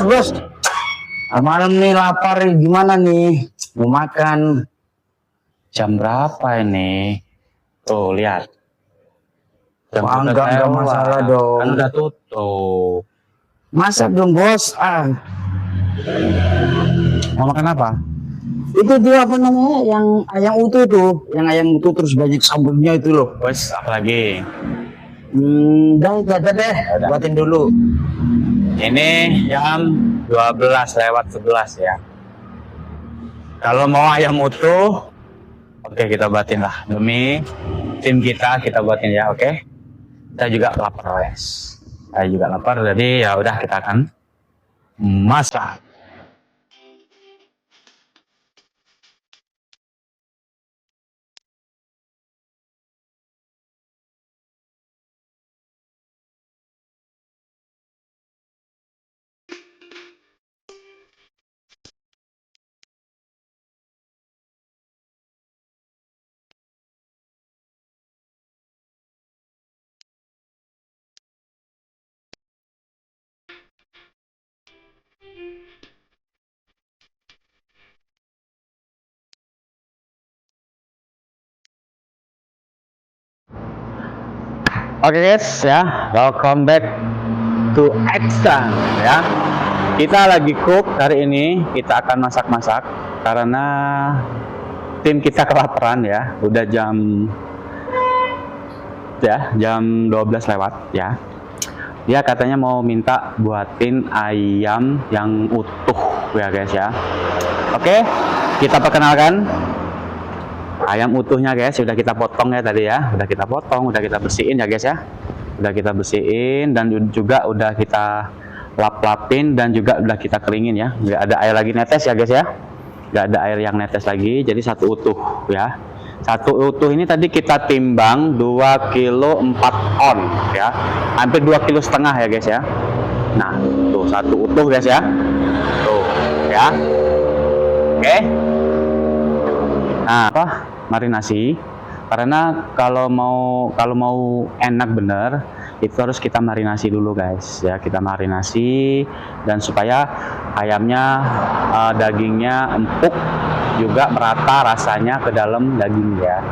bos. Malam nih lapar, gimana nih? Mau makan. Jam berapa ini? Tuh, lihat. Enggak masalah dong. Kan udah tutup. Masak dong, bos. Mau makan apa? Itu tuh apa namanya? Yang ayam utuh tuh. Yang ayam utuh terus banyak sambelnya itu loh. Bos, apa lagi? Udah deh. Buatin dulu. Ini jam 12 lewat 11 ya. Kalau mau ayam utuh, oke, kita buatin lah. Demi tim kita buatin ya, oke? Kita juga lapar, guys. Saya juga lapar, jadi ya udah kita akan masak. Oke guys ya, welcome back to Action ya. Kita lagi cook hari ini, kita akan masak-masak karena tim kita kelaparan ya. Udah jam 12 lewat ya. Dia katanya mau minta buatin ayam yang utuh ya guys ya. Oke, kita perkenalkan. Ayam utuhnya guys, sudah kita potong ya tadi ya, udah kita potong, udah kita bersihin ya guys ya, udah kita bersihin dan juga udah kita lap-lapin dan juga udah kita keringin ya, nggak ada air lagi netes ya guys ya, nggak ada air yang netes lagi, jadi satu utuh ya. Satu utuh ini tadi kita timbang 2 kilo 4 on ya, hampir 2,5 kilo ya guys ya. Nah tuh satu utuh guys ya, tuh ya. Oke. Nah, marinasi, karena kalau mau enak bener itu harus kita marinasi dulu guys ya, kita marinasi dan supaya ayamnya dagingnya empuk juga merata rasanya ke dalam daging ya.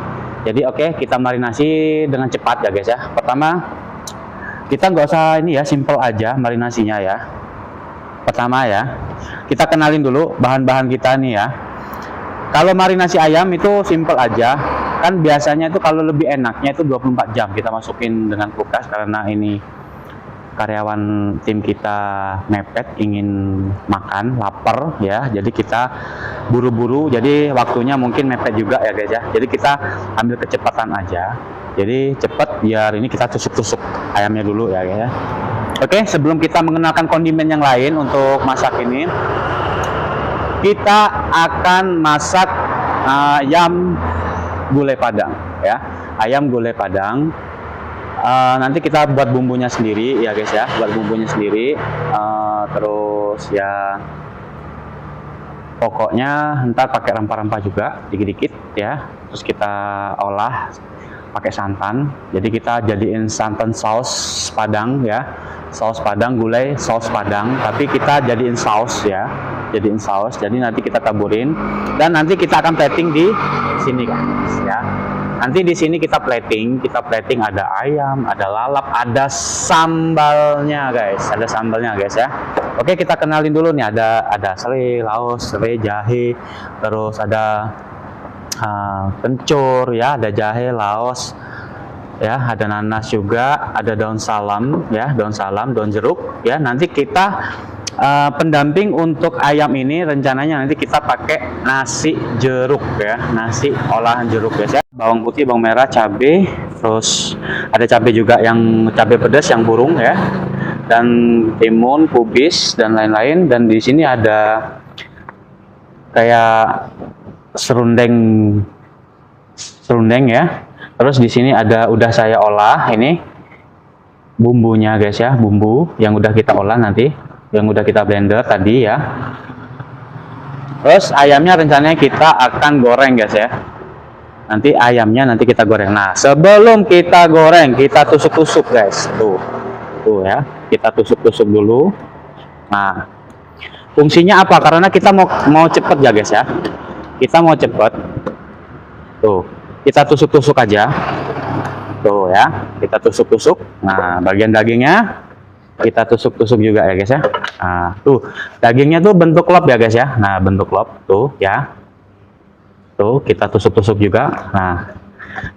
Jadi oke, kita marinasi dengan cepat ya guys ya. Pertama kita nggak usah ini ya, simple aja marinasinya ya. Pertama ya, kita kenalin dulu bahan-bahan kita nih ya. Kalau marinasi ayam itu simple aja, kan biasanya itu kalau lebih enaknya itu 24 jam kita masukin dengan kulkas karena ini karyawan tim kita mepet ingin makan, lapar ya, jadi kita buru-buru, jadi waktunya mungkin mepet juga ya guys ya, jadi kita ambil kecepatan aja, jadi cepet biar ini kita tusuk-tusuk ayamnya dulu ya guys ya. Oke, sebelum kita mengenalkan kondimen yang lain untuk masak ini, kita akan masak ayam gulai padang ya, ayam gulai padang. Nanti kita buat bumbunya sendiri ya guys ya, buat bumbunya sendiri. Terus ya pokoknya ntar pakai rempah-rempah juga dikit-dikit ya, terus kita olah pakai santan, jadi kita jadiin santan saus padang ya, saus padang gulai, saus padang, tapi kita jadiin saus ya, jadiin saus, jadi nanti kita taburin dan nanti kita akan plating di sini guys ya. Nanti di sini kita plating ada ayam, ada lalap, ada sambalnya guys, ada sambalnya guys ya. Oke, kita kenalin dulu nih, ada serai, laos, serai, jahe, terus ada kencur ya, ada jahe, laos ya, ada nanas juga, ada daun salam ya, daun salam, daun jeruk ya. Nanti kita pendamping untuk ayam ini rencananya nanti kita pakai nasi jeruk ya, nasi olahan jeruk ya. Bawang putih, bawang merah, cabai, terus ada cabai juga yang cabai pedas yang burung ya, dan timun, kubis dan lain-lain. Dan di sini ada kayak serundeng ya. Terus di sini ada udah saya olah ini bumbunya guys ya, bumbu yang udah kita olah nanti, yang udah kita blender tadi ya. Terus ayamnya rencananya kita akan goreng guys ya. Nanti ayamnya nanti kita goreng. Nah, sebelum kita goreng, kita tusuk-tusuk guys. Tuh ya, kita tusuk-tusuk dulu. Nah, Fungsinya apa? Karena kita mau cepet ya guys ya. Kita mau cepet. Tuh, kita tusuk-tusuk aja. Tuh ya, kita tusuk-tusuk. Nah, bagian dagingnya kita tusuk-tusuk juga ya guys ya. Nah, tuh dagingnya tuh bentuk lop ya guys ya. Nah, bentuk lop tuh ya. Tuh kita tusuk-tusuk juga. Nah,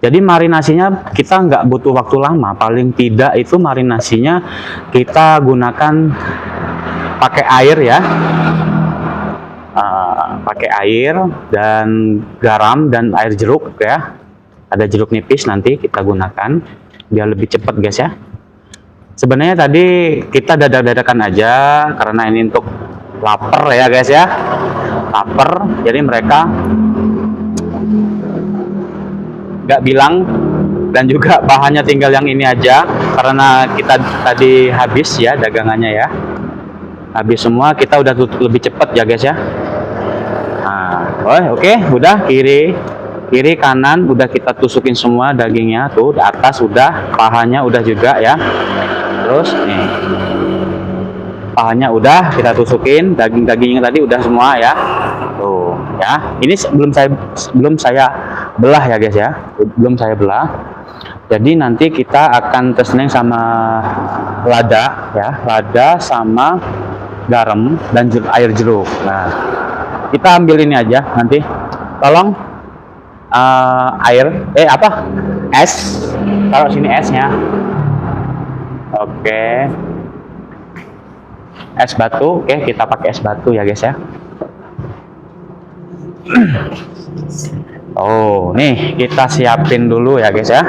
jadi marinasinya kita nggak butuh waktu lama. Paling tidak itu marinasinya kita gunakan pakai air ya. Pakai air dan garam dan air jeruk ya. Ada jeruk nipis nanti kita gunakan biar lebih cepat guys ya. Sebenarnya tadi kita dadak-dadakan aja karena ini untuk lapar ya guys ya. Lapar, jadi mereka nggak bilang, dan juga bahannya tinggal yang ini aja karena kita tadi habis ya dagangannya ya. Habis semua, kita udah tutup lebih cepat ya guys ya. Nah, oke, udah kiri kanan udah kita tusukin semua dagingnya tuh, di atas udah, pahanya udah juga ya. Terus nih pahanya udah kita tusukin, dagingnya tadi udah semua ya. Tuh ya, ini belum saya belah ya guys ya, belum saya belah. Jadi nanti kita akan testing sama lada ya, lada sama garam dan air jeruk. Nah, kita ambil ini aja nanti, tolong air es, taruh sini esnya. Oke, es batu. Oke, kita pakai es batu ya guys ya. Oh, nih kita siapin dulu ya guys ya.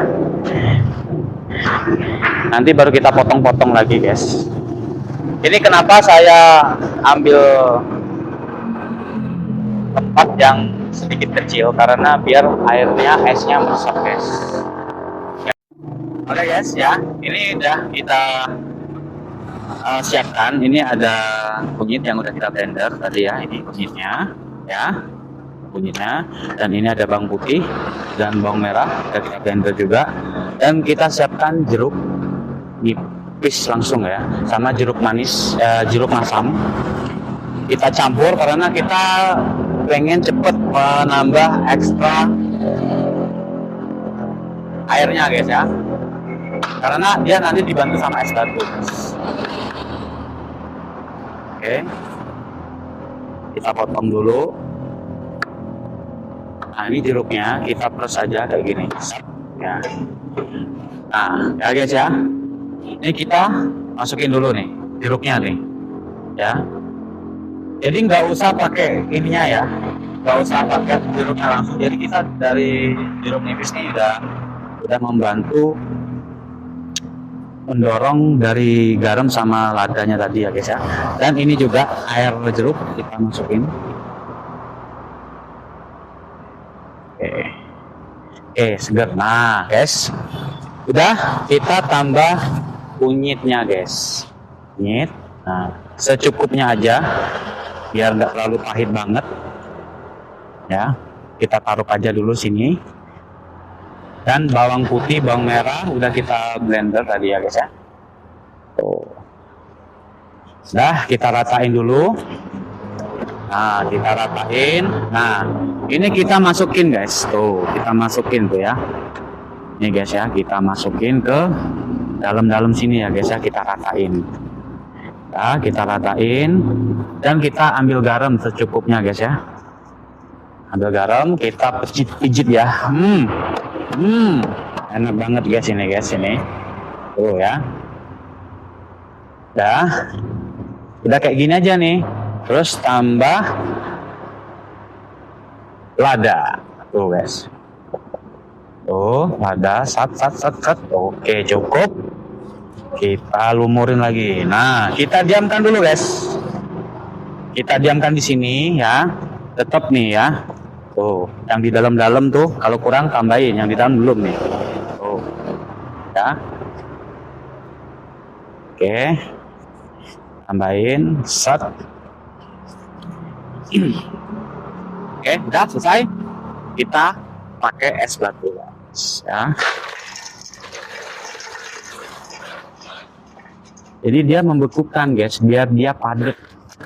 Nanti baru kita potong-potong lagi guys. Ini kenapa saya ambil tempat yang sedikit kecil, karena biar airnya, esnya meresap guys. Oke guys ya, ini udah kita siapkan. Ini ada kunyit yang udah kita blender tadi ya. Ini kunyitnya ya, kunyitnya. Dan ini ada bawang putih dan bawang merah udah kita blender juga. Dan kita siapkan jeruk nipis langsung ya, sama jeruk manis, jeruk masam. Kita campur karena kita pengen cepet menambah ekstra airnya guys ya, karena dia nanti dibantu sama es batu. Oke, kita potong dulu. Nah, ini jeruknya kita press aja kayak gini ya. Nah ya guys ya, ini kita masukin dulu nih jeruknya nih ya. Jadi nggak usah pakai ininya ya, nggak usah pakai jeruknya langsung. Jadi kita dari jeruk nipis ini udah membantu mendorong dari garam sama ladanya tadi ya guys ya. Dan ini juga air jeruk kita masukin. Oke, seger. Nah guys, udah kita tambah kunyitnya guys, kunyit. Nah, secukupnya aja biar nggak terlalu pahit banget ya. Kita taruh aja dulu sini. Dan bawang putih, bawang merah udah kita blender tadi ya guys ya. Tuh. Nah, kita ratain dulu. Nah, kita ratain. Nah, ini kita masukin guys. Tuh, kita masukin tuh ya. Ini guys ya, kita masukin ke dalam-dalam sini ya guys ya, kita ratain. Ya, kita ratain dan kita ambil garam secukupnya guys ya. Ambil garam, kita pijit-pijit ya. Enak banget guys ini tuh ya. Udah kayak gini aja nih. Terus tambah lada tuh guys. Tuh lada, sat. Oke, cukup. Kita lumurin lagi. Nah, kita diamkan dulu guys. Kita diamkan di sini ya. Tetap nih ya. Tuh, yang di dalam-dalam tuh kalau kurang tambahin, yang di dalam belum nih. Tuh. Ya. Oke. Tambahin sat. Oke, udah selesai. Kita pakai es batu guys ya. Jadi dia membekukan guys, biar dia padat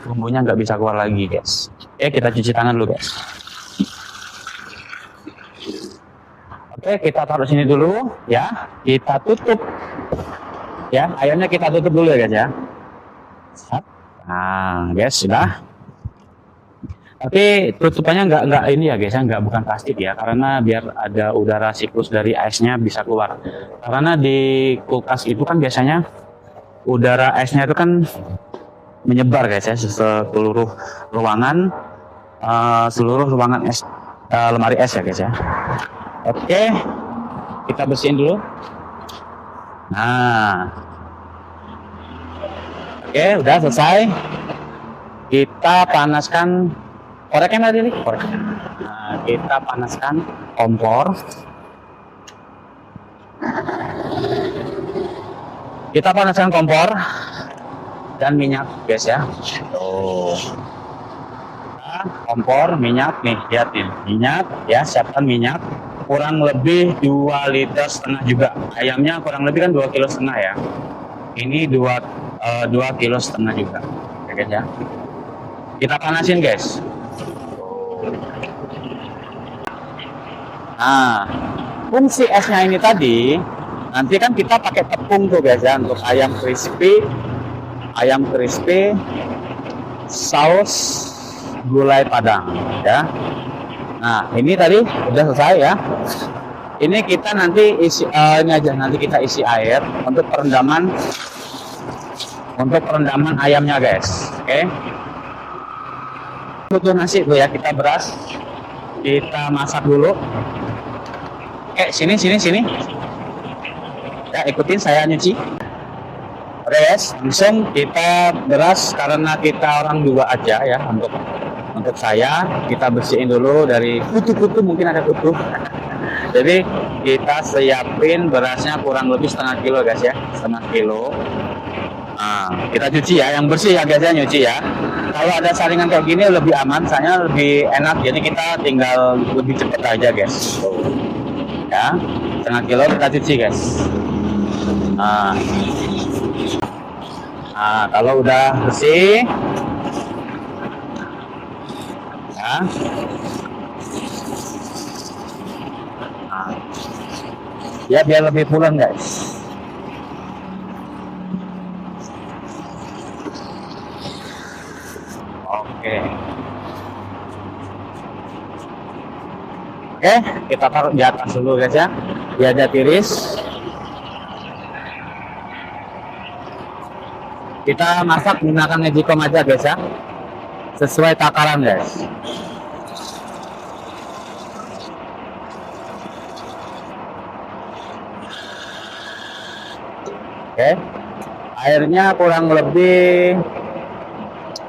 bumbunya nggak bisa keluar lagi guys. Oke, kita cuci tangan dulu guys. Oke, kita taruh sini dulu ya. Kita tutup ya. Ayamnya kita tutup dulu ya guys ya. Nah guys, sudah. Tapi tutupannya nggak ini ya guys ya, nggak bukan plastik ya, karena biar ada udara siklus dari esnya bisa keluar. Karena di kulkas itu kan biasanya udara esnya itu kan menyebar guys ya, seluruh ruangan, es, lemari es ya guys ya. Oke, kita bersihin dulu. Nah, oke, udah selesai. Kita panaskan koreknya tadi, korek. Nah, kita panaskan kompor. Kita panaskan kompor dan minyak, guys ya. Tuh. Nah, kompor, minyak nih, lihat nih, minyak ya, siapkan minyak. Kurang lebih 2,5 liter juga. Ayamnya kurang lebih kan 2,5 kilo ya. Ini 2,5 kilo juga, ya guys ya. Kita panasin guys. Nah, fungsi esnya ini tadi, nanti kan kita pakai tepung tuh guys ya, untuk ayam crispy, saus gulai padang ya. Nah, ini tadi udah selesai ya. Ini kita nanti isi ini aja, nanti kita isi air untuk perendaman ayamnya guys. Oke. Untuk nasi tuh ya, kita beras kita masak dulu. Oke, sini. Ya, ikutin saya nyuci. Oke guys, langsung kita beras karena kita orang dua aja ya, untuk saya kita bersihin dulu dari kutu-kutu, mungkin ada kutu. Jadi kita siapin berasnya kurang lebih setengah kilo guys ya, setengah kilo. Nah, kita cuci ya, yang bersih ya guys ya, nyuci ya. Kalau ada saringan kayak gini lebih aman, soalnya lebih enak, jadi kita tinggal lebih cepet aja guys. Ya, setengah kilo kita cuci guys. Nah, kalau udah bersih ya, ya biar lebih pulen guys. Oke, kita taruh di atas dulu guys ya, biar dia tiris. Kita masak menggunakan magicom aja guys ya, sesuai takaran guys. Oke, airnya kurang lebih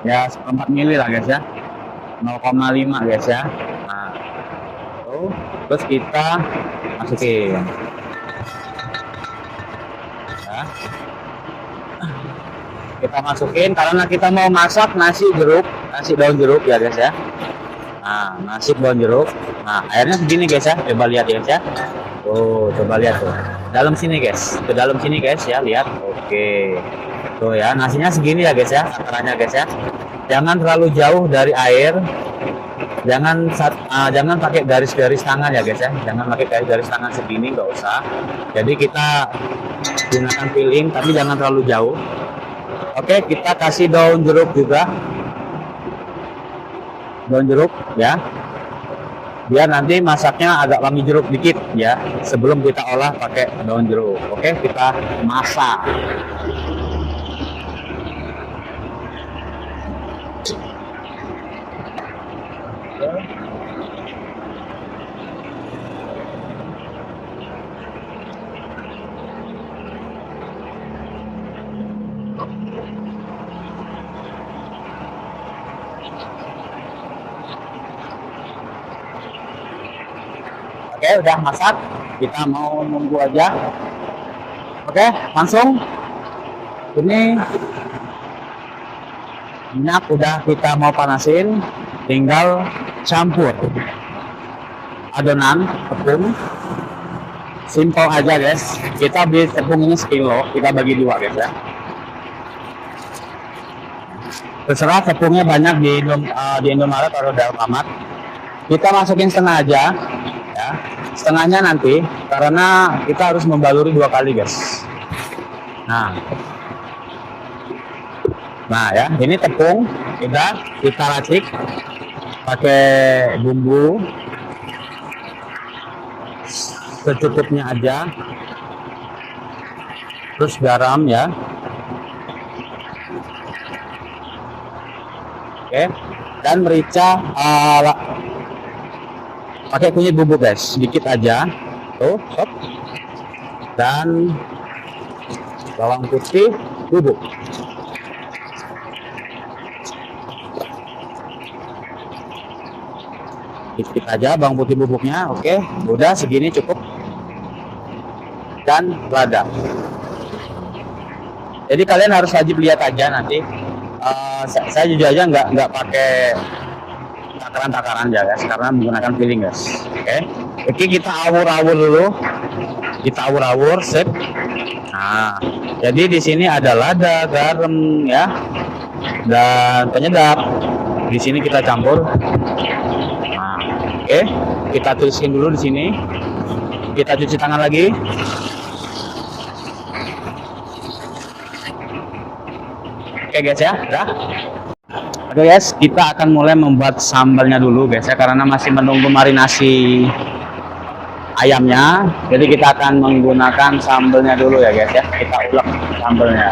ya 4 mili lah guys ya, 0,5 guys ya. Nah, terus kita masukin ya. Kita masukin karena kita mau masak nasi daun jeruk ya guys ya. Nah, nasi daun jeruk. Nah, airnya segini guys ya, coba lihat ya guys ya. Oh, coba lihat tuh, dalam sini guys, ke dalam sini guys ya, lihat. Oke, tuh ya, nasinya segini ya guys ya, takarannya guys ya. Jangan terlalu jauh dari air, jangan pakai garis-garis tangan ya guys ya, jangan pakai garis-garis tangan segini, nggak usah. Jadi kita gunakan piling, tapi jangan terlalu jauh. Oke, kita kasih daun jeruk juga, daun jeruk ya, biar nanti masaknya agak wangi jeruk dikit ya, sebelum kita olah pakai daun jeruk. Oke, kita masak. Oke, udah masak, kita mau nunggu aja. Oke, langsung ini minyak udah kita mau panasin, tinggal campur adonan tepung. Simpel aja guys, kita beli tepung ini sekilo, kita bagi dua guys ya. Terserah tepungnya banyak di Indomaret atau di Alfamart. Kita masukin setengah aja, ya. Setengahnya nanti karena kita harus membaluri 2 kali, guys. Nah ya, ini tepung udah kita racik pakai bumbu secukupnya aja, terus garam ya. Oke, dan merica pakai kunyit bubuk, guys, sedikit aja tuh, stop. Dan bawang putih bubuk. Sedikit aja bawang putih bubuknya. Oke, udah segini cukup. Dan lada. Jadi kalian harus wajib lihat aja nanti. Saya jujur aja nggak pakai takaran ya, guys, karena menggunakan feeling, guys. Oke, kita awur-awur dulu. Kita awur-awur, sip. Nah, jadi di sini ada lada, garam ya, dan penyedap. Di sini kita campur. Nah, oke, kita tuliskan dulu di sini. Kita cuci tangan lagi. Oke, guys ya, udah. Oke, guys, kita akan mulai membuat sambalnya dulu, guys ya, karena masih menunggu marinasi ayamnya. Jadi kita akan menggunakan sambelnya dulu ya, guys ya. Kita ulek sambelnya.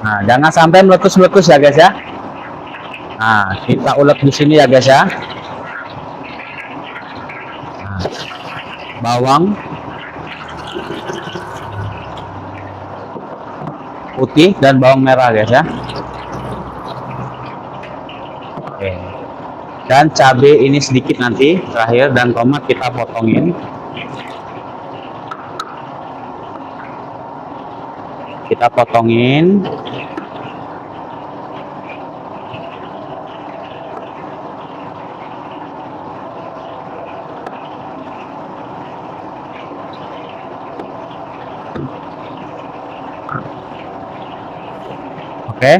Nah, jangan sampai meletus-meletus ya, guys ya. Nah, kita ulek di sini ya, guys ya. Nah, bawang putih dan bawang merah, guys ya. Oke. Dan cabai ini sedikit nanti terakhir, dan tomat kita potongin. Kita potongin. Oke,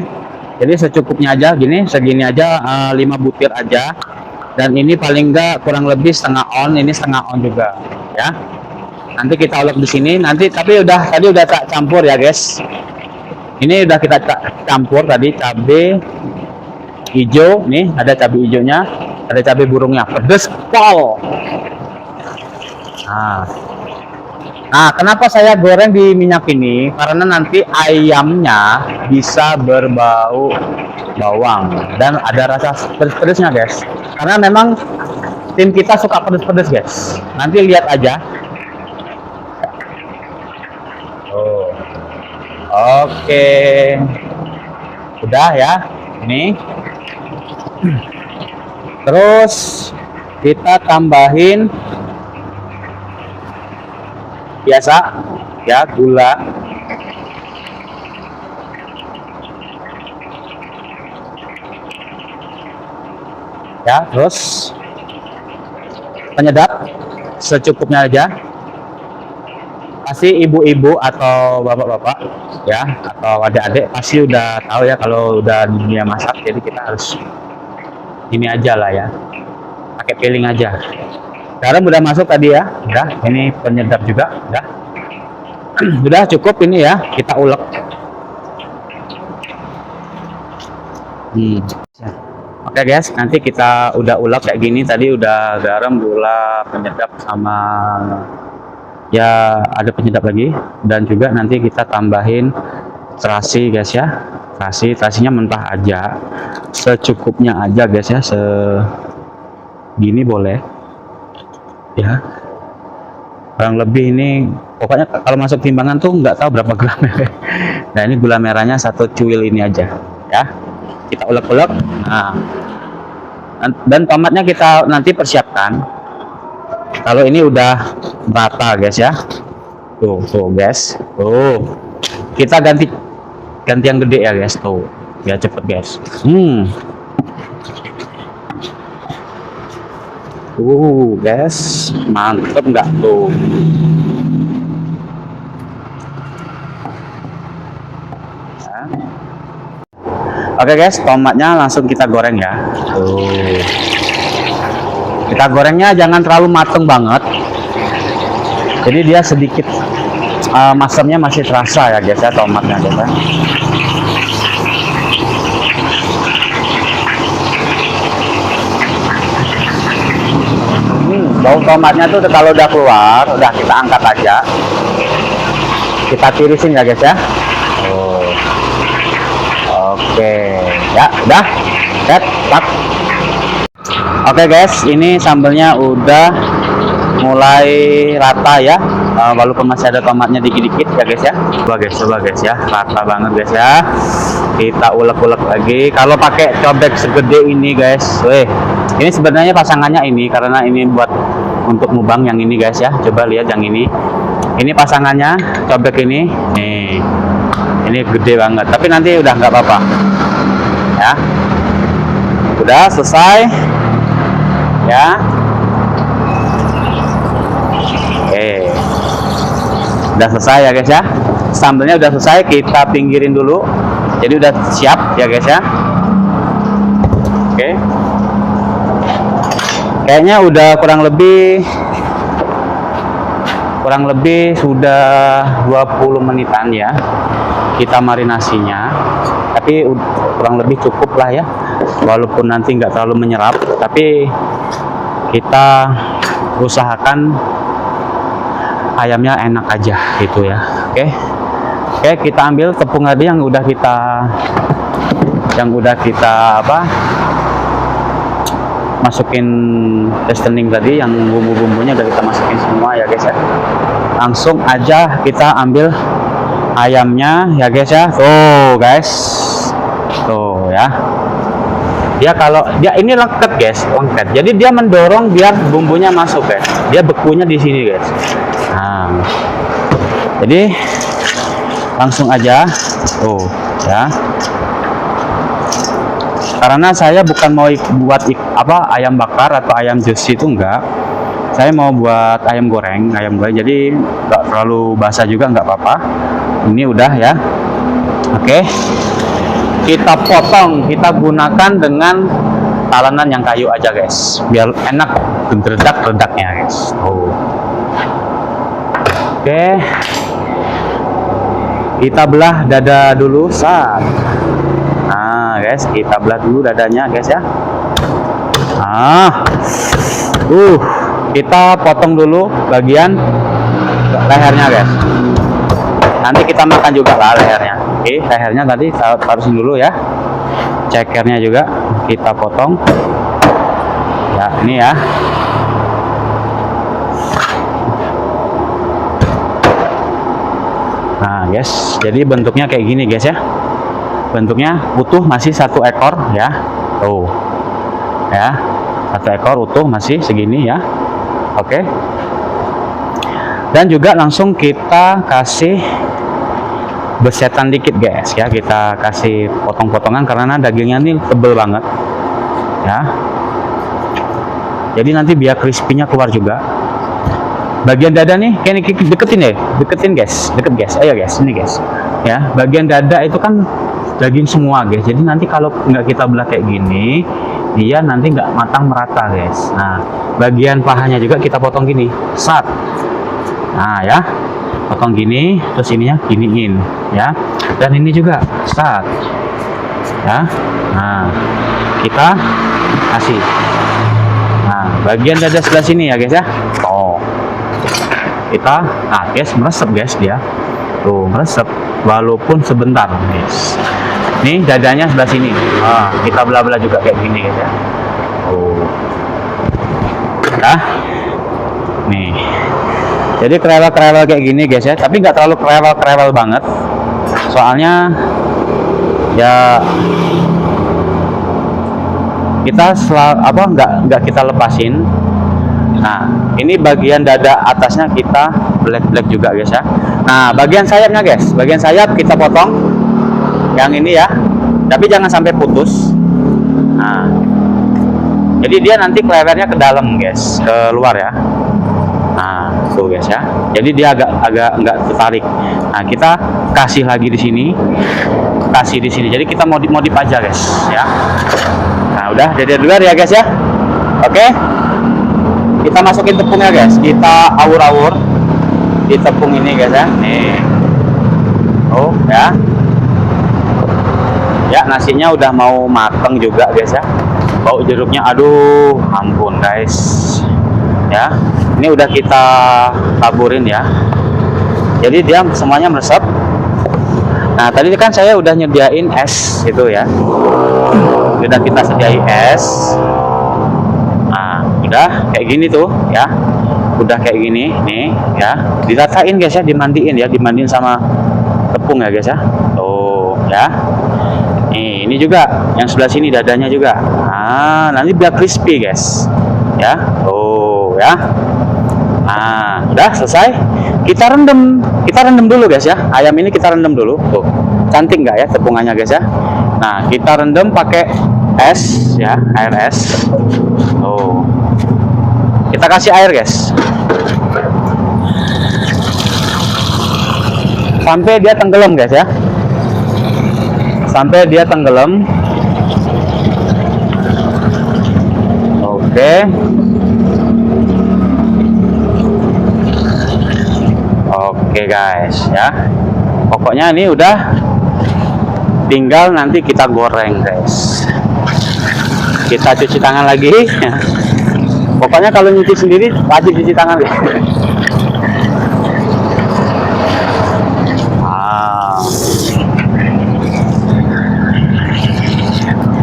jadi secukupnya aja, segini aja, 5 butir aja. Dan ini paling enggak kurang lebih setengah on, ini setengah on juga, ya. Nanti kita ulek di sini, tapi tadi udah tak campur ya, guys. Ini udah kita campur tadi cabai hijau, nih ada cabai hijaunya, ada cabai burungnya, pedes pol. Nah, kenapa saya goreng di minyak ini? Karena nanti ayamnya bisa berbau bawang dan ada rasa pedes-pedesnya, guys. Karena memang tim kita suka pedes-pedes, guys. Nanti lihat aja. Oh, oke, udah ya. Ini. Terus kita tambahin biasa ya, gula, ya, terus penyedap secukupnya aja. Pasti ibu-ibu atau bapak-bapak ya, atau adik-adik pasti udah tahu ya kalau udah di dunia masak. Jadi kita harus ini aja lah ya, pakai piring aja. Garam udah masuk tadi ya, udah. Ini penyedap juga, udah. Udah cukup ini ya, kita ulek. Oke, guys, nanti kita udah ulek kayak gini. Tadi udah garam, gula, penyedap, sama ya ada penyedap lagi. Dan juga nanti kita tambahin terasi, guys ya. Terasinya mentah aja, secukupnya aja, guys ya. Segini boleh ya, kurang lebih ini pokoknya kalau masuk timbangan tuh nggak tahu berapa gram. Nah, ini gula merahnya 1 cuil ini aja ya, kita ulek-ulek. Nah, dan tomatnya kita nanti persiapkan kalau ini udah rata, guys ya. Tuh guys, tuh kita ganti yang gede ya, guys, tuh ya, cepet, guys. Guys, mantep nggak tuh? Ya. Oke guys, tomatnya langsung kita goreng ya. Tuh. Kita gorengnya jangan terlalu mateng banget. Jadi dia sedikit masamnya masih terasa ya guys ya, tomatnya guys ya. Bau tomatnya tuh kalau udah keluar, udah kita angkat aja. Kita tirisin ya guys ya. Oh. Oke, ya udah. Set, tak. Oke guys, ini sambelnya udah mulai rata ya. Walaupun masih ada tomatnya dikit-dikit ya guys ya. Coba guys ya, rata banget guys ya. Kita ulek-ulek lagi. Kalau pakai cobek segede ini guys, ini sebenarnya pasangannya ini karena ini buat untuk mubang yang ini guys ya. Coba lihat yang ini. Ini pasangannya cobek ini. Nih, ini gede banget. Tapi nanti udah nggak apa-apa. Ya, udah selesai. Ya. Oke. Udah selesai ya guys ya. Sambelnya udah selesai, kita pinggirin dulu. Jadi udah siap ya guys ya. Oke. Kayaknya udah kurang lebih sudah 20 menitan ya kita marinasinya. Tapi kurang lebih cukup lah ya. Walaupun nanti nggak terlalu menyerap, tapi kita usahakan ayamnya enak aja gitu ya. Oke, kita ambil tepung tadi yang udah kita masukin seasoning tadi, yang bumbu-bumbunya udah kita masukin semua ya guys ya. Langsung aja kita ambil ayamnya ya guys ya. Tuh guys, tuh ya. Dia kalau dia ini lengket guys, lengket. Jadi dia mendorong biar bumbunya masuk guys. Dia bekunya di sini guys. Nah, jadi langsung aja, tuh ya. Karena saya bukan mau buat ayam bakar atau ayam juicy itu enggak. Saya mau buat ayam goreng. Jadi nggak terlalu basah juga, nggak apa-apa. Ini udah ya. Oke. Kita potong, kita gunakan dengan talenan yang kayu aja guys, biar enak redak-redaknya guys. Oke, kita belah dada dulu saat. Nah guys, kita belah dulu dadanya guys ya. Kita potong dulu bagian lehernya guys. Nanti kita makan juga lah lehernya. Oke, lehernya tadi taruhin dulu ya. Cekernya juga kita potong. Ya, ini ya. Nah, guys, jadi bentuknya kayak gini guys ya. Bentuknya utuh, masih satu ekor ya. Tuh. Ya. Satu ekor utuh masih segini ya. Oke. Dan juga langsung kita kasih besetan dikit guys ya, kita kasih potong-potongan karena dagingnya ini tebel banget ya. Jadi nanti biar crispy-nya keluar juga. Bagian dada nih kayak deketin guys, deket guys. Ayo guys, ini guys ya. Bagian dada itu kan daging semua guys, jadi nanti kalau nggak kita belah kayak gini, dia nanti nggak matang merata guys. Nah, bagian pahanya juga kita potong gini, sat. Nah ya, potong gini, terus ininya giniin ya. Dan ini juga start ya. Nah, kita kasih. Nah, bagian dada sebelah sini ya guys ya. Kita guys, meresep guys dia. Tuh, meresep walaupun sebentar guys. Nih dadanya sebelah sini. Kita belah-belah juga kayak gini guys ya. Nih. Jadi kerewel-kerewel kayak gini guys ya, tapi nggak terlalu kerewel-kerewel banget. Soalnya ya kita nggak kita lepasin. Nah, ini bagian dada atasnya kita black juga guys ya. Nah, bagian sayapnya guys, bagian sayap kita potong yang ini ya, tapi jangan sampai putus. Nah, Jadi dia nanti klewernya ke dalam guys, ke luar ya. Nah, tuh guys ya. Jadi dia agak nggak tertarik. Nah, kita kasih lagi di sini, kasih di sini. Jadi kita modif aja guys ya. Nah, udah jadi luar ya guys ya. Oke. Kita masukin tepungnya guys. Kita awur-awur di tepung ini guys ya. Nih. Oh ya. Ya, nasinya udah mau mateng juga guys ya. Bau jeruknya, aduh, ampun guys. Ya, ini udah kita taburin ya. Jadi dia semuanya meresap. Nah, tadi kan saya udah nyediain es itu ya. Udah kita sediain es. Nah, udah kayak gini tuh ya. Udah kayak gini nih ya. Diratain guys ya, dimandiin ya, dimandiin sama tepung ya guys ya. Tuh ya. Nih, ini juga yang sebelah sini dadanya juga. Nah, nanti biar crispy guys. Ya. Tuh ya. Nah, udah selesai. Kita rendam dulu guys ya. Ayam ini kita rendam dulu. Tuh, cantik nggak ya tepungannya guys ya. Nah, kita rendam pakai es ya, air es. Tuh, kita kasih air guys. Sampai dia tenggelam guys ya. Sampai dia tenggelam. Oke. Oke guys ya. Pokoknya ini udah tinggal nanti kita goreng guys. Kita cuci tangan lagi. Pokoknya kalau nyuci sendiri wajib cuci tangan guys.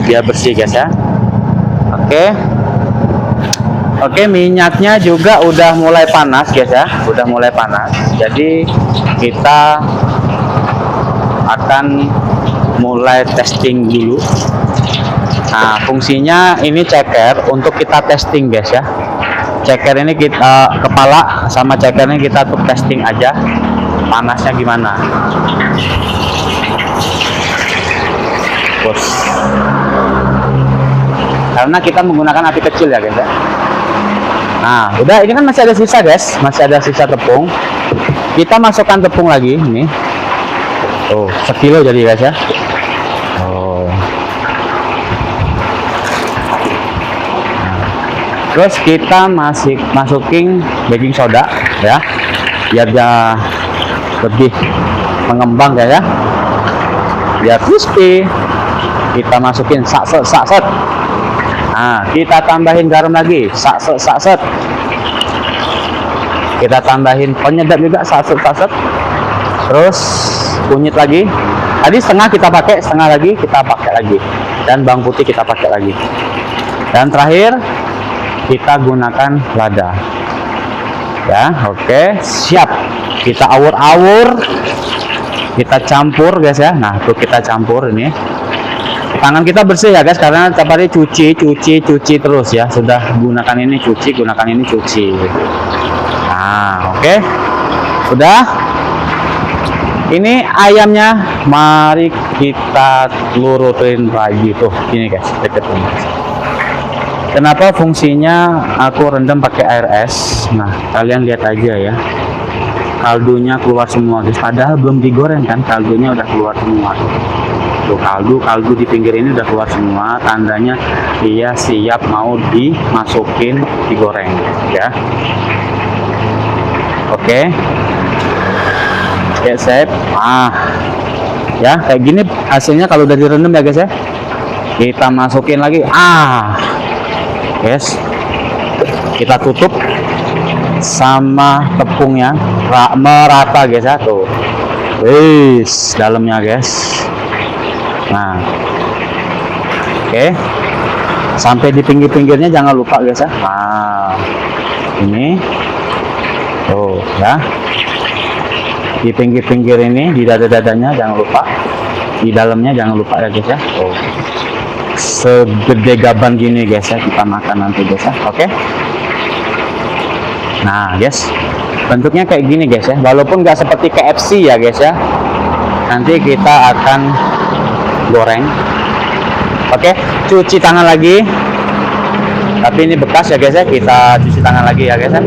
Biar bersih guys ya. Oke, minyaknya juga udah mulai panas guys ya, udah mulai panas. Jadi kita akan mulai testing dulu. Nah, fungsinya ini ceker untuk kita testing guys ya. Ceker ini kita kepala sama cekernya kita untuk testing aja panasnya gimana. Bos. Karena kita menggunakan api kecil ya guys ya. Nah, udah, ini kan masih ada sisa guys, masih ada sisa tepung. Kita masukkan tepung lagi ini. Oh, sekilo jadi guys ya. Oh. Nah, terus kita masukin baking soda ya, biar dia lebih mengembang ya, biar crispy. Kita masukin sakset. Nah, kita tambahin garam lagi, sakset. Kita tambahin penyedap juga, sakset. Terus kunyit lagi. Tadi setengah kita pakai, setengah lagi kita pakai lagi. Dan bawang putih kita pakai lagi. Dan terakhir kita gunakan lada. Ya, oke, siap. Kita awur-awur. Kita campur guys ya. Nah, tuh kita campur ini. Tangan kita bersih ya guys, karena tiap hari cuci terus ya. Sudah gunakan ini cuci, gunakan ini cuci. Nah, oke. Udah. Ini ayamnya, mari kita lurutin lagi tuh. Ini guys, deketin. Kenapa fungsinya aku rendam pakai air es? Nah, kalian lihat aja ya. Kaldunya keluar semua guys. Padahal belum digoreng kan, kaldunya udah keluar semua. Tuh, kaldu di pinggir ini udah keluar semua, tandanya dia siap mau dimasukin digoreng ya. Oke. Ya, sip. Ya, kayak gini hasilnya kalau udah direndam ya guys ya. Kita masukin lagi. Guys. Kita tutup sama tepungnya merata guys ya, tuh. Wis, dalamnya guys. Nah, oke, sampai di pinggir-pinggirnya jangan lupa guys ya. Nah, ini tuh ya, di pinggir-pinggir ini, di dada-dadanya jangan lupa, di dalamnya jangan lupa ya guys ya. Tuh, segede gaban gini guys ya, kita makan nanti guys ya. Oke. Nah guys, bentuknya kayak gini guys ya, walaupun nggak seperti KFC ya guys ya. Nanti kita akan goreng. Oke, cuci tangan lagi. Tapi ini bekas ya guys ya, kita cuci tangan lagi ya guys ya.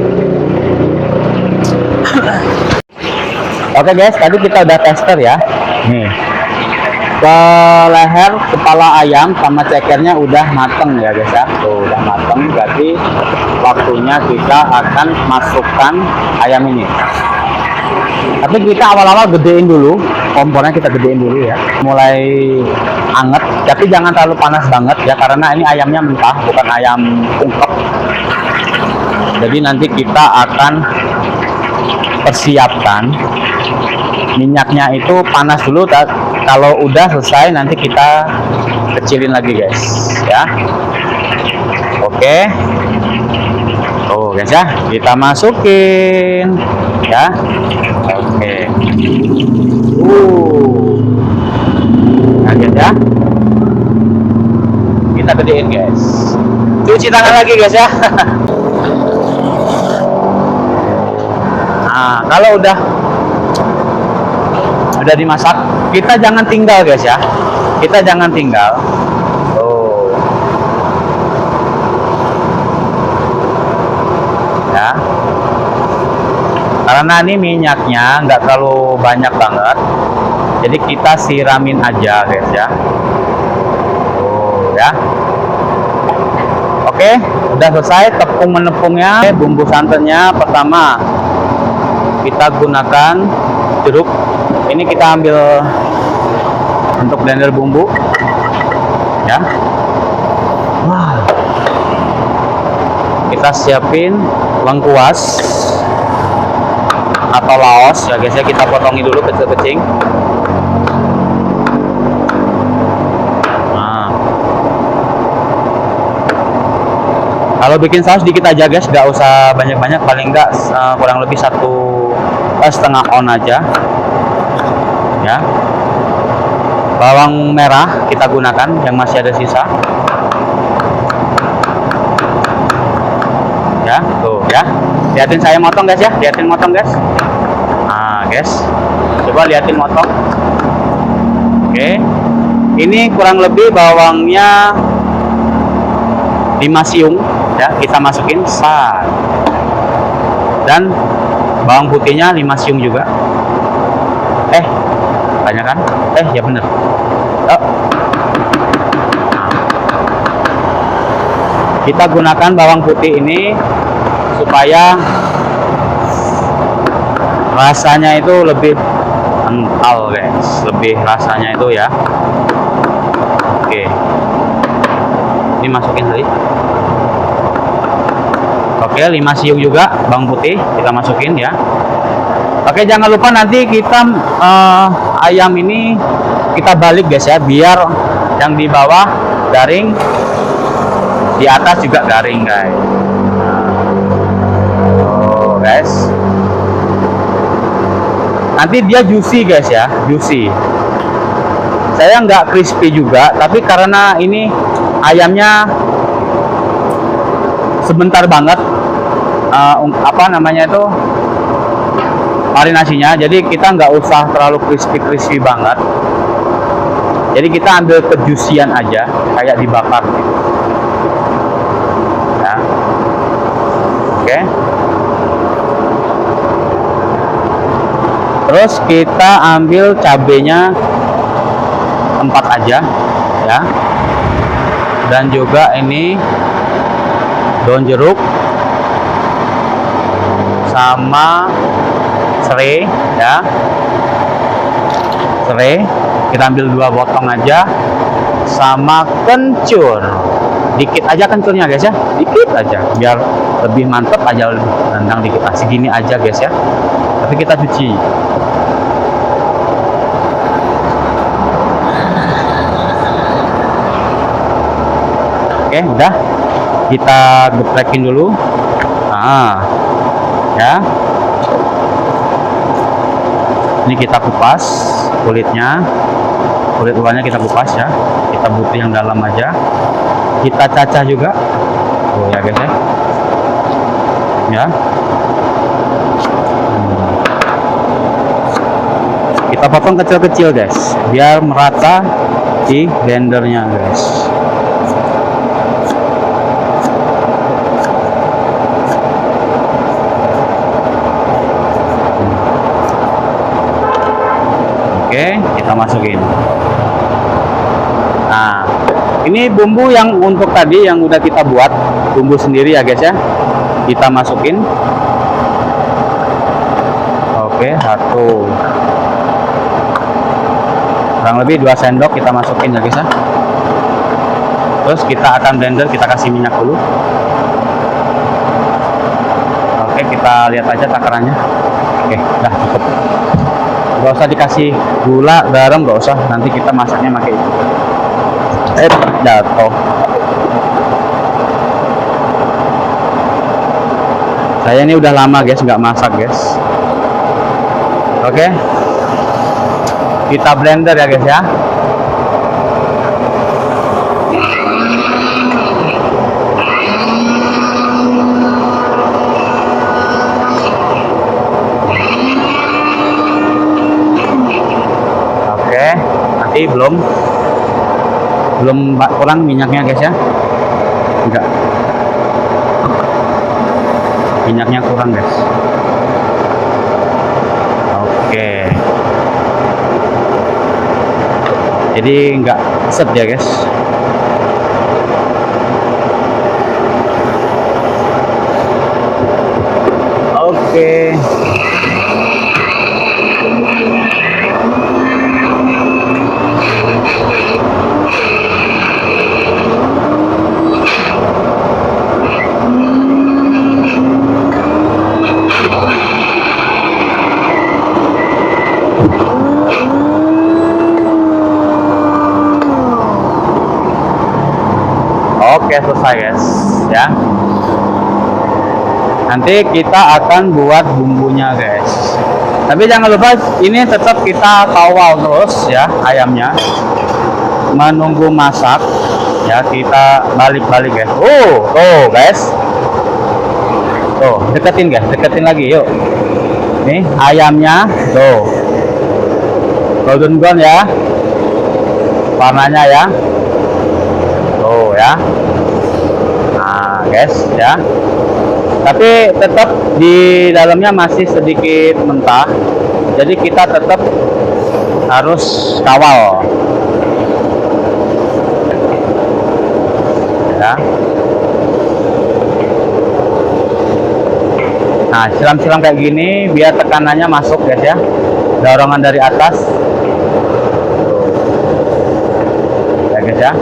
Oke guys, tadi kita udah tester ya. Nih, ke leher kepala ayam sama cekernya udah mateng ya guys ya. Tuh, udah mateng, berarti waktunya kita akan masukkan ayam ini. Tapi kita awal-awal gedein dulu, kompornya kita gedein dulu ya, mulai anget, tapi jangan terlalu panas banget ya, karena ini ayamnya mentah, bukan ayam ungkep. Jadi nanti kita akan persiapkan minyaknya itu panas dulu. Kalau udah selesai nanti kita kecilin lagi guys ya. Oke, tuh guys ya, kita masukin ya. Oke, nah guys ya, kita gedein guys, cuci tangan lagi guys ya. Nah, kalau udah dimasak, kita jangan tinggal guys ya, kita jangan tinggal. Tuh ya, karena ini minyaknya nggak terlalu banyak banget, jadi kita siramin aja guys ya. Tuh ya. Oke, udah selesai tepung menepungnya. Bumbu santannya pertama kita gunakan jeruk. Ini kita ambil untuk blender bumbu ya. Wah, kita siapin lengkuas atau laos ya guys ya, kita potongi dulu kecil-kecil. Nah, kalau bikin saus dikit aja guys, nggak usah banyak-banyak, paling nggak kurang lebih 1,5 on aja ya. Bawang merah kita gunakan yang masih ada sisa ya. Tuh ya, liatin saya motong guys ya, liatin motong guys. Nah guys, coba liatin motong. Oke, ini kurang lebih bawangnya 5 siung ya, kita masukin dan bawang putihnya 5 siung juga. Banyak kan? Ya bener. Oh. Nah, kita gunakan bawang putih ini supaya rasanya itu lebih kental guys, lebih rasanya itu ya. Oke, ini masukin tadi. Oke, 5 siung juga bawang putih kita masukin ya. Oke, jangan lupa nanti kita ayam ini kita balik guys ya, biar yang di bawah garing, di atas juga garing guys. Oh guys, nanti dia juicy guys ya, juicy. Saya nggak crispy juga, tapi karena ini ayamnya sebentar banget apa namanya itu marinasinya, jadi kita nggak usah terlalu crispy banget, jadi kita ambil kejusian aja kayak dibakar gitu ya. Oke, terus kita ambil cabenya 4 aja ya, dan juga ini daun jeruk sama serai ya, serai kita ambil 2 potong aja, sama kencur dikit aja, kencurnya guys ya, dikit aja biar lebih mantep aja, rendang dikit lah, segini aja guys ya, tapi kita cuci. Oke, udah kita geplekin dulu. Nah ya, ini kita kupas kulitnya, kulit luarnya kita kupas ya, kita butuh yang dalam aja, kita cacah juga. Oh ya guys ya, kita potong kecil-kecil guys, biar merata di blendernya guys. kita masukin. Nah, ini bumbu yang untuk tadi yang udah kita buat, bumbu sendiri ya guys ya. Kita masukin. Oke, 1. Kurang lebih 2 sendok kita masukin ya guys ya. Terus kita akan blender, kita kasih minyak dulu. Oke, kita lihat aja takarannya. Oke, udah cukup. Gak usah dikasih gula, garam, gak usah. Nanti kita masaknya pakai itu. Jatuh. Saya ini udah lama guys, nggak masak guys. Oke, kita blender ya guys ya. Nanti belum kurang minyaknya guys ya. Enggak, minyaknya kurang guys. Oke, jadi enggak set ya guys. Oke. Oke, selesai guys ya. Nanti kita akan buat bumbunya guys. Tapi jangan lupa ini tetap kita kawal terus ya ayamnya. Menunggu masak ya, kita balik-balik guys. Tuh guys. Tuh, deketin guys, deketin lagi yuk. Nih ayamnya tuh. Golden brown ya. Warnanya ya. Tuh ya. Nah, guys ya. Tapi tetap di dalamnya masih sedikit mentah. Jadi kita tetap harus kawal. Ya. Nah, siram-siram kayak gini biar tekanannya masuk guys ya. Dorongan dari atas. Ya guys ya.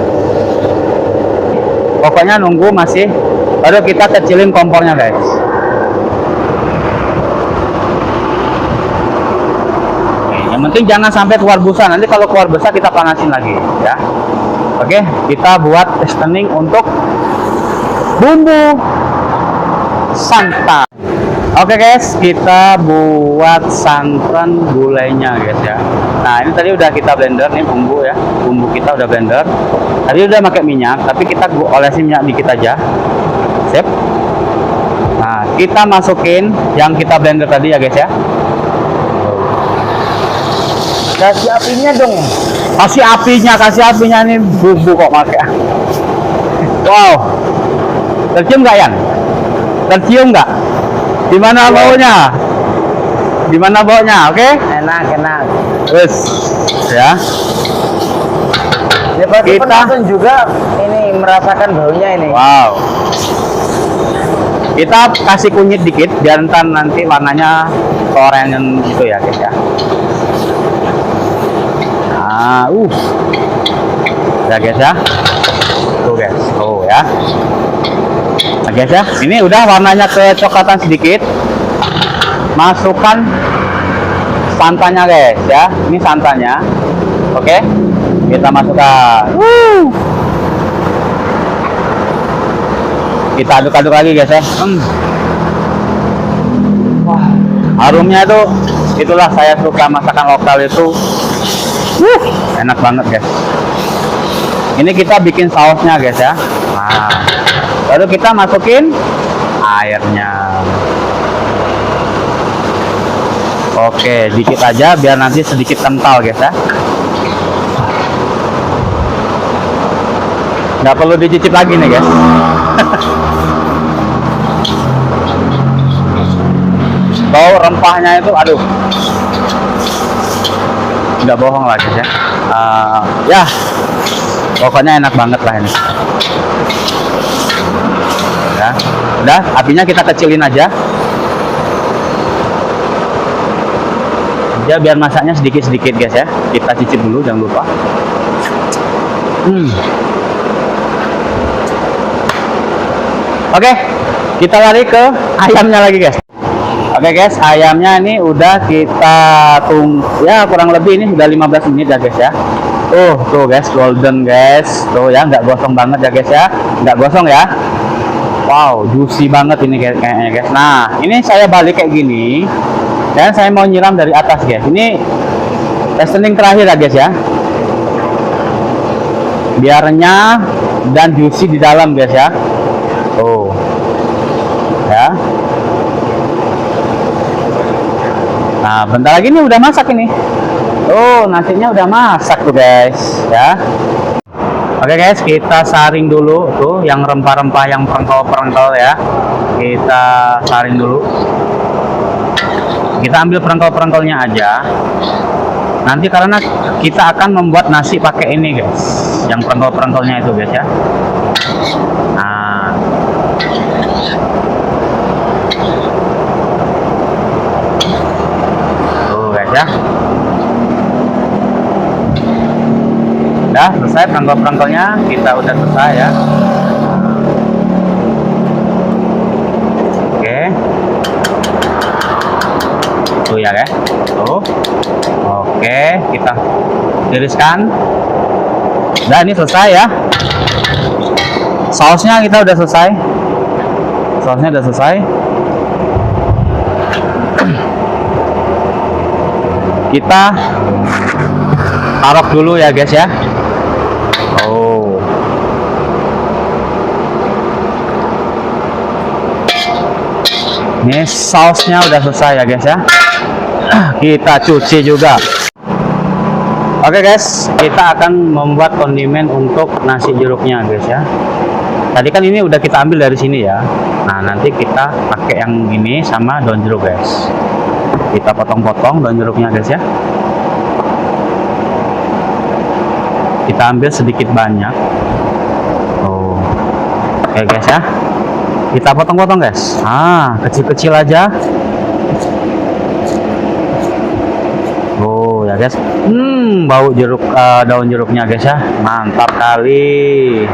Pokoknya nunggu masih, baru kita kecilin kompornya guys. Yang penting jangan sampai keluar busa. Nanti kalau keluar busa kita panasin lagi ya. Oke, kita buat seasoning untuk bumbu santan. Oke guys, kita buat santan gulainya guys ya. Nah, ini tadi udah kita blender nih bumbu ya. Bumbu kita udah blender. Tadi udah pakai minyak, tapi kita olesin minyak dikit aja. Sip. Nah, kita masukin yang kita blender tadi ya guys ya. Kasih apinya dong. Kasih apinya nih bumbu kok pakai. Wow. Tercium nggak Yan? Tercium nggak? Gimana baunya? Gimana baunya? Oke? Enak. Terus ya. Kita penonton juga ini merasakan baunya ini. Wow. Kita kasih kunyit dikit biar nanti warnanya keorangan gitu ya guys ya. Nah, ya guys ya. Tuh guys, tuh ya. Nah guys ya, ini udah warnanya kecoklatan sedikit. Masukkan santannya guys ya. Ini santannya. Oke. Kita masukkan. Kita aduk-aduk lagi guys ya. Wah, harumnya itu, itulah saya suka masakan lokal itu. Enak banget guys. Ini kita bikin sausnya guys ya. Nah, baru kita masukin airnya. Oke, dikit aja biar nanti sedikit kental guys ya. Nggak perlu dicicip lagi nih guys. Bau rempahnya itu, aduh. nggak bohong lah guys ya. Ya pokoknya enak banget lah ini ya. Udah, apinya kita kecilin aja ya, biar masaknya sedikit-sedikit guys ya. Kita cicip dulu, jangan lupa. Oke, kita lari ke ayamnya lagi guys. Oke guys, ayamnya ini udah kita ya kurang lebih ini udah 15 menit ya guys ya. Tuh guys, golden guys. Tuh ya, nggak gosong banget ya guys ya. Nggak gosong ya. Wow, juicy banget ini kayaknya guys. Nah, ini saya balik kayak gini. Dan saya mau nyiram dari atas guys. Ini seasoning terakhir ya guys ya. Biar renyah dan juicy di dalam guys ya. Tuh. Ya. Nah, bentar lagi nih udah masak ini. Oh, nasinya udah masak tuh guys, ya. Oke guys, kita saring dulu tuh yang rempah-rempah yang perengkol-perengkol ya. Kita saring dulu. Kita ambil perengkol-perengkolnya aja. Nanti karena kita akan membuat nasi pakai ini guys, yang perengkol-perengkolnya itu guys ya. Nah. Ya, udah selesai perengkol-perengkolnya, kita udah selesai ya. Oke, tuh ya guys, tuh. Oke, kita tiriskan. Udah, ini selesai ya. Sausnya kita udah selesai. Sausnya udah selesai. Kita taruh dulu ya guys ya. Oh, ini sausnya udah selesai ya guys ya. Kita cuci juga. Oke guys, kita akan membuat kondimen untuk nasi jeruknya guys ya. Tadi kan ini udah kita ambil dari sini ya. Nah, nanti kita pakai yang ini sama daun jeruk guys. Kita potong-potong daun jeruknya guys ya. Kita ambil sedikit banyak. Oh, oke guys ya. Kita potong-potong guys. Kecil-kecil aja. Oh ya guys. Bau jeruk, daun jeruknya guys ya. Mantap kali.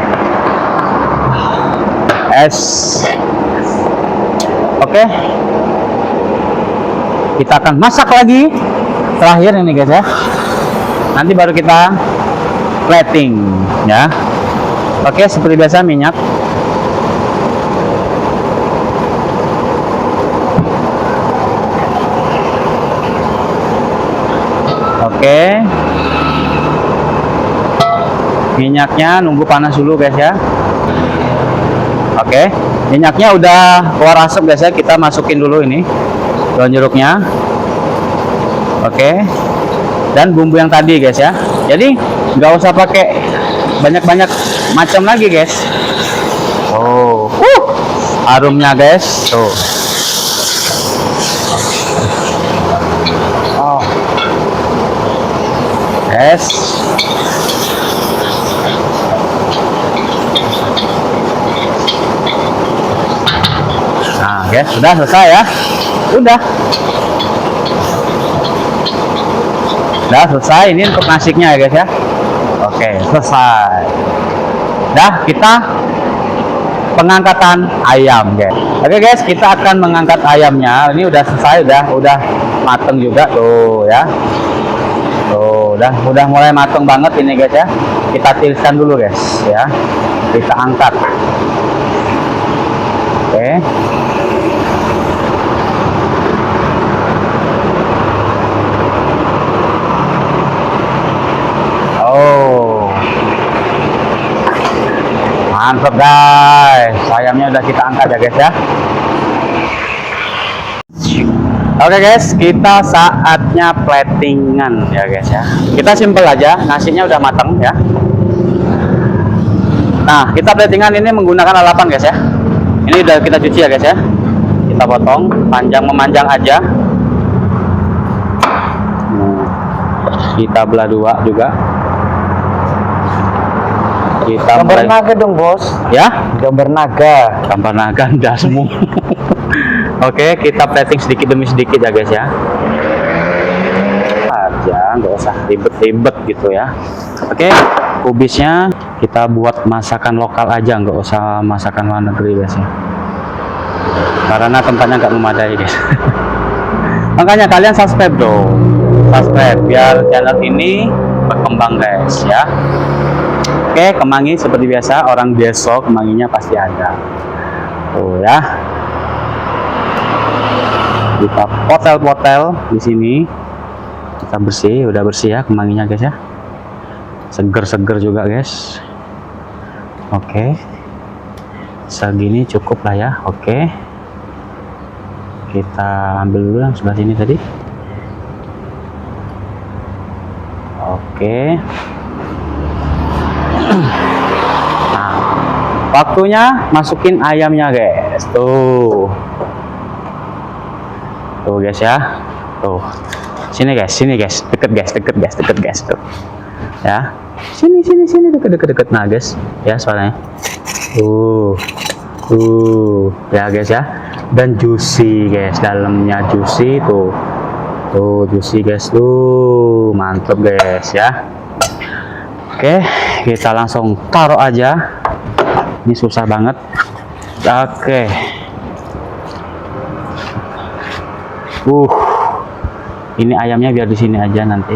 Oke. Kita akan masak lagi terakhir ini guys ya. Nanti baru kita plating ya. Oke, seperti biasa minyak. Oke, minyaknya nunggu panas dulu guys ya. Oke, minyaknya udah keluar asap guys ya. Kita masukin dulu ini daun jeruknya. Oke, dan bumbu yang tadi guys ya. Jadi nggak usah pakai banyak-banyak macam lagi guys. Oh, aromnya guys tuh. Oh, guys. Nah guys, sudah selesai ya. Udah selesai. Ini untuk nasinya ya guys ya. Oke, selesai. Dah, kita pengangkatan ayam guys. Oke guys, kita akan mengangkat ayamnya. Ini udah selesai, udah mateng juga tuh ya. Tuh, udah mulai mateng banget ini guys ya. Kita tiriskan dulu guys ya. Kita angkat. Oke. Mantap guys, ayamnya udah kita angkat ya guys ya. Oke guys, kita saatnya platingan ya guys ya. Kita simple aja, nasinya udah matang ya. Nah, kita platingan ini menggunakan lalapan guys ya. Ini udah kita cuci ya guys ya. Kita potong panjang memanjang aja. kita belah dua juga. Kita Gambar mulai, naga dong bos. ya, Gambar naga. gambar naga udah semua. Oke, kita plating sedikit demi sedikit ya guys ya. Aja, nggak usah ribet-ribet gitu ya. Oke, kubisnya kita buat masakan lokal aja, nggak usah masakan luar negeri guys ya. Karena tempatnya nggak memadai guys. Makanya kalian subscribe dong, subscribe biar channel ini berkembang guys ya. Oke, kemangi seperti biasa, orang deso kemanginya pasti ada. Tuh ya. Kita potel-potel di sini. Kita bersih, udah bersih ya kemanginya guys ya. Seger-seger juga guys. Oke. Segini cukup lah ya. Oke. Kita ambil dulu yang sebelah sini tadi. Oke. Nah, waktunya masukin ayamnya guys. Tuh guys ya. Tuh, sini guys, deket guys tuh ya. Sini deket. Nah guys ya, suaranya tuh ya guys ya. Dan juicy guys, dalamnya juicy tuh juicy guys, tuh mantep guys ya. Oke, kita langsung taruh aja. Ini susah banget. Oke. Ini ayamnya biar di sini aja nanti.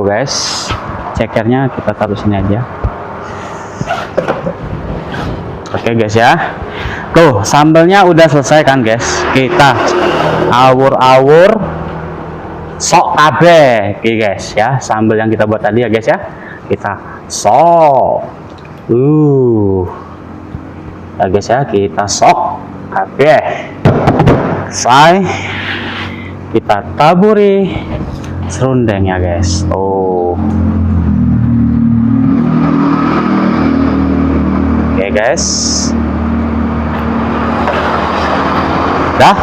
Guys, cekernya kita taruh sini aja. Oke guys ya. Tuh, sambelnya udah selesai kan guys. Kita awur-awur sok kabeh, oke guys ya. Sambel yang kita buat tadi ya guys ya. Kita sok ya guys ya, kita sok kabeh. Selesai, kita taburi serundeng ya guys. Oke guys, dah,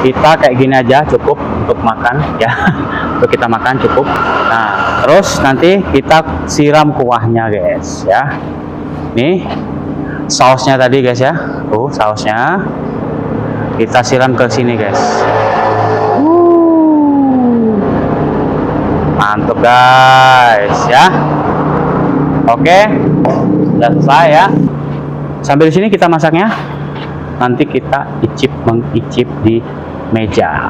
kita kayak gini aja cukup untuk makan ya. Untuk kita makan cukup. Nah, terus nanti kita siram kuahnya guys ya. Nih sausnya tadi guys ya. Sausnya kita siram ke sini guys. Mantap guys ya. Oke, udah selesai ya. Sambil di sini kita masaknya. Nanti kita mengicip di meja.